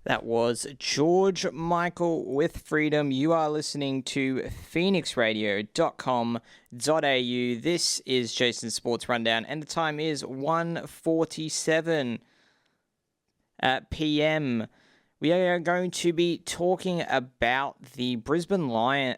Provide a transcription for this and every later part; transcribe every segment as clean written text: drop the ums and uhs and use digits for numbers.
That was George Michael with Freedom. You are listening to phoenixradio.com.au. This is Jason's Sports Rundown, and the time is 1:47 p.m. We are going to be talking about the Brisbane Lions.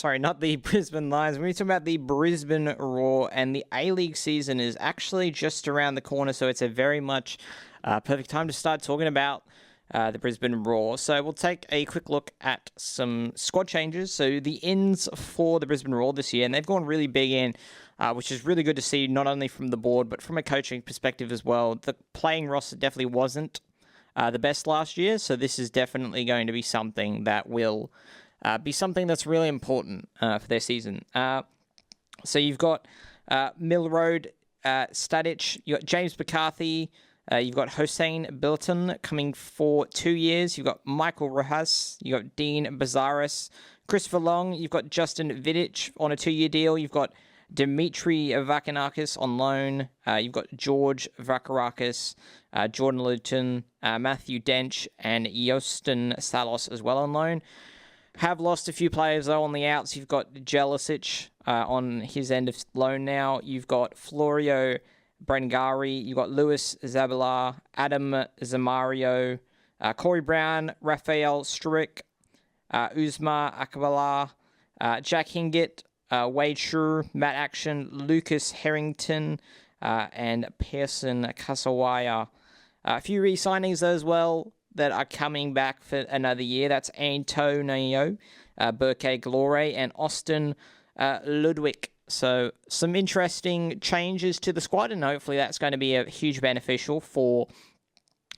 Not the Brisbane Lions. We're going to talk about the Brisbane Roar, and the A-League season is actually just around the corner, so it's a very much perfect time to start talking about the Brisbane Roar. So we'll take a quick look at some squad changes. So the ins for the Brisbane Roar this year, and they've gone really big in, which is really good to see, not only from the board, but from a coaching perspective as well. The playing roster definitely wasn't the best last year, so this is definitely going to be something that will be something that's really important for their season. So you've got Mill Road, Stadic, you've got James McCarthy, you've got Hossein Bilton coming for 2 years. You've got Michael Rojas. You've got Dean Bazaris. Christopher Long. You've got Justin Vidic on a 2-year deal. You've got Dimitri Vakanakis on loan. You've got George Vacarakis, Jordan Luton, Matthew Dench, and Jostin Salos as well on loan. Have lost a few players, though, on the outs. You've got Jelisic on his end of loan now. You've got Florio Brengari, you've got Lewis Zabala, Adam Zamario, Corey Brown, Raphael Strick, Uzma Akbala, Jack Hingett, Wade Shrew, Matt Action, Lucas Harrington, and Pearson Kasawaya. A few re-signings as well that are coming back for another year. That's Antonio Burke Glore and Austin Ludwig. So some interesting changes to the squad, and hopefully that's going to be a huge beneficial for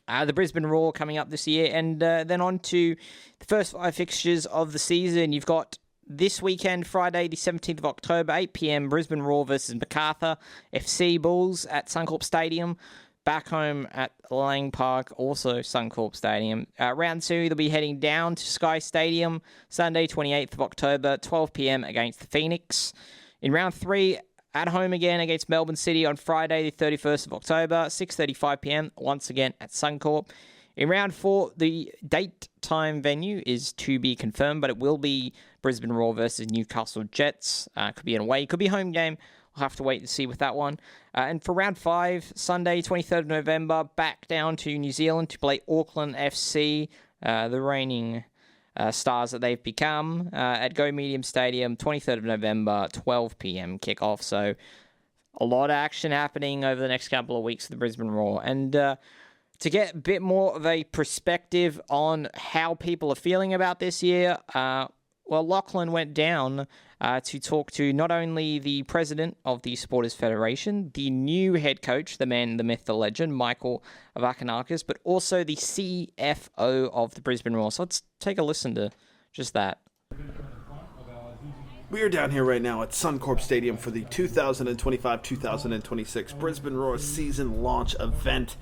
the Brisbane Roar coming up this year. And then on to the first 5 fixtures of the season. You've got this weekend, Friday the 17th of October, 8 p.m, Brisbane Roar versus Macarthur FC Bulls at Suncorp Stadium. Back home at Lang Park, also Suncorp Stadium. Round 2, they'll be heading down to Sky Stadium, Sunday 28th of October, 12 p.m, against the Phoenix. In round 3, at home again against Melbourne City on Friday, the 31st of October, 6:35 p.m, once again at Suncorp. In round 4, the date-time venue is to be confirmed, but it will be Brisbane Roar versus Newcastle Jets. Could be an away, could be a home game. We'll have to wait to see with that one. And for round 5, Sunday, 23rd of November, back down to New Zealand to play Auckland FC, the reigning stars that they've become, at Go Medium Stadium, 23rd of November, 12 p.m. kickoff. So a lot of action happening over the next couple of weeks for the Brisbane Roar. And to get a bit more of a perspective on how people are feeling about this year, Lauchlan went down to talk to not only the president of the Supporters Federation, the new head coach, the man, the myth, the legend, Michael Vakanakis, but also the CFO of the Brisbane Roar. So let's take a listen to just that. We are down here right now at Suncorp Stadium for the 2025-2026 Brisbane Roar Season Launch event.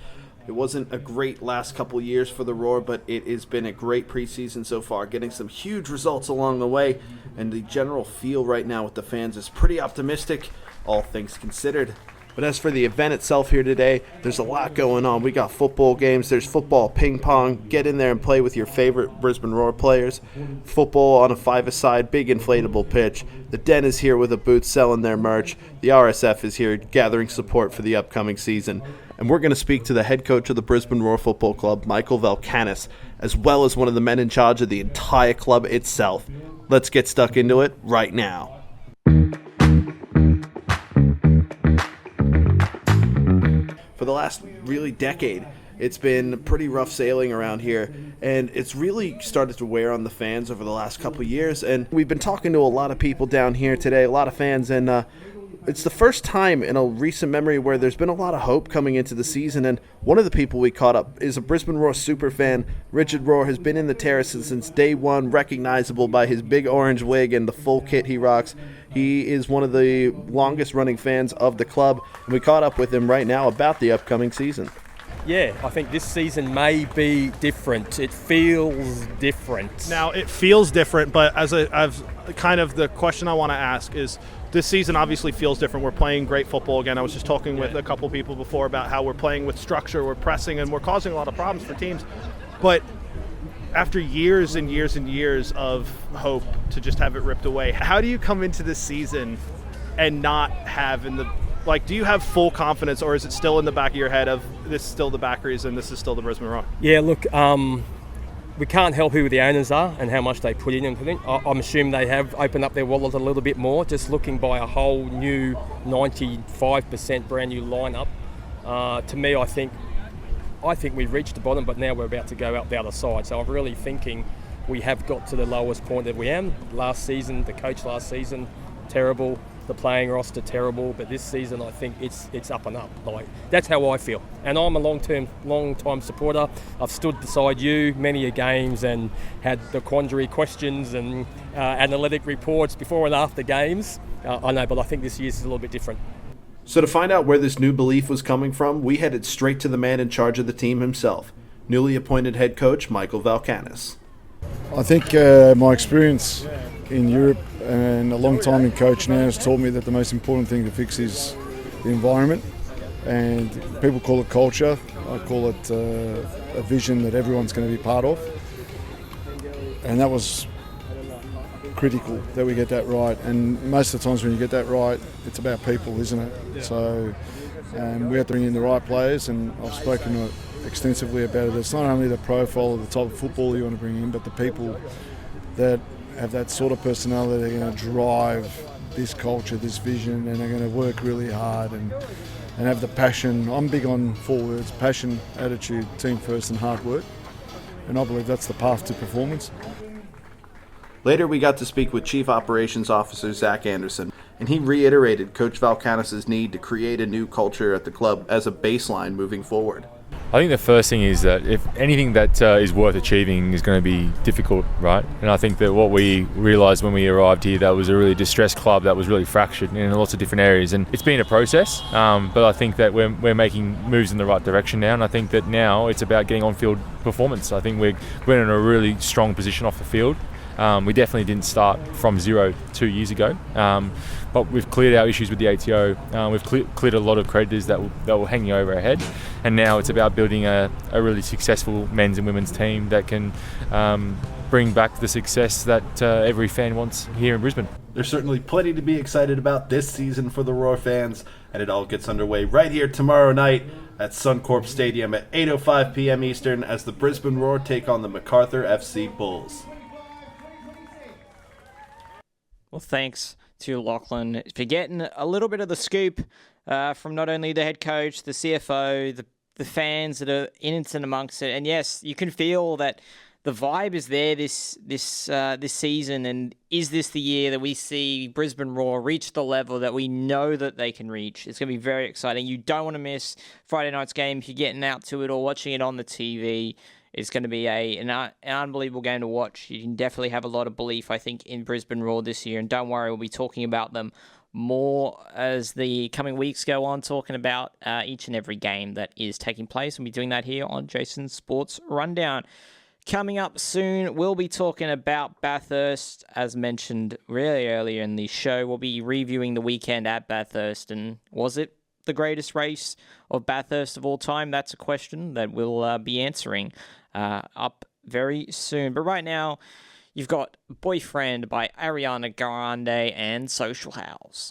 It wasn't a great last couple years for the Roar, but it has been a great preseason so far, getting some huge results along the way, and the general feel right now with the fans is pretty optimistic, all things considered. But as for the event itself here today, there's a lot going on. We got football games, there's football, ping pong, get in there and play with your favorite Brisbane Roar players. Football on a 5-a-side, big inflatable pitch. The Den is here with a booth selling their merch. The RSF is here gathering support for the upcoming season. And we're going to speak to the head coach of the Brisbane Roar Football Club, Michael Valkanis, as well as one of the men in charge of the entire club itself. Let's get stuck into it right now. For the last really decade, it's been pretty rough sailing around here, and it's really started to wear on the fans over the last couple of years. And we've been talking to a lot of people down here today, a lot of fans, and it's the first time in a recent memory where there's been a lot of hope coming into the season, and one of the people we caught up is a Brisbane Roar superfan. Richard Roar has been in the terraces since day one, recognizable by his big orange wig and the full kit he rocks. He is one of the longest-running fans of the club, and we caught up with him right now about the upcoming season. Yeah, I think this season may be different. It feels different. Now, it feels different, but I've kind of the question I want to ask is, this season obviously feels different. We're playing great football again. I was just talking with a couple people before about how we're playing with structure, we're pressing, and we're causing a lot of problems for teams. But after years and years and years of hope to just have it ripped away, how do you come into this season and not have do you have full confidence, or is it still in the back of your head of this is still the Backeries and this is still the Brisbane Roar? Yeah, look, we can't help who the owners are and how much they put in. And I'm assuming they have opened up their wallet a little bit more, just looking by a whole new 95% brand new lineup. To me, I think we've reached the bottom, but now we're about to go out the other side. So I'm really thinking we have got to the lowest point that we am. Last season, the coach last season, terrible. The playing roster, terrible. But this season, I think it's up and up. Like, that's how I feel. And I'm a long-time supporter. I've stood beside you many a games and had the quandary questions and analytic reports before and after games. I know, but I think this year's is a little bit different. So to find out where this new belief was coming from, we headed straight to the man in charge of the team himself, newly appointed head coach Michael Valkanis. I think my experience in Europe and a long time in coach now has taught me that the most important thing to fix is the environment, and people call it culture. I call it a vision that everyone's going to be part of, and that was critical that we get that right. And most of the times when you get that right, it's about people, isn't it? Yeah. So we have to bring in the right players, and I've spoken extensively about it. It's not only the profile of the type of football you want to bring in, but the people that have that sort of personality. They're going to drive this culture, this vision, and they're going to work really hard and have the passion. I'm big on 4 words: passion, attitude, team first, and hard work. And I believe that's the path to performance. Later, we got to speak with Chief Operations Officer Zach Anderson, and he reiterated Coach Valkanis' need to create a new culture at the club as a baseline moving forward. I think the first thing is that if anything that is worth achieving is going to be difficult, right? And I think that what we realised when we arrived here, that was a really distressed club that was really fractured in lots of different areas. And it's been a process, but I think that we're making moves in the right direction now. And I think that now it's about getting on-field performance. I think we're in a really strong position off the field. We definitely didn't start from zero 2 years ago, but we've cleared our issues with the ATO. We've cleared a lot of creditors that were hanging over our head, and now it's about building a really successful men's and women's team that can bring back the success that every fan wants here in Brisbane. There's certainly plenty to be excited about this season for the Roar fans, and it all gets underway right here tomorrow night at Suncorp Stadium at 8:05 p.m. Eastern as the Brisbane Roar take on the MacArthur FC Bulls. Well, thanks to Lauchlan for getting a little bit of the scoop from not only the head coach, the CFO, the fans that are in it and amongst it. And yes, you can feel that the vibe is there this season. And is this the year that we see Brisbane Roar reach the level that we know that they can reach? It's going to be very exciting. You don't want to miss Friday night's game if you're getting out to it or watching it on the TV. It's going to be an unbelievable game to watch. You can definitely have a lot of belief, I think, in Brisbane Roar this year. And don't worry, we'll be talking about them more as the coming weeks go on, talking about each and every game that is taking place. We'll be doing that here on Jason's Sports Rundown. Coming up soon, we'll be talking about Bathurst. As mentioned really earlier in the show, we'll be reviewing the weekend at Bathurst. And was it the greatest race of Bathurst of all time? That's a question that we'll be answering up very soon. But right now, you've got Boyfriend by Ariana Grande and Social House.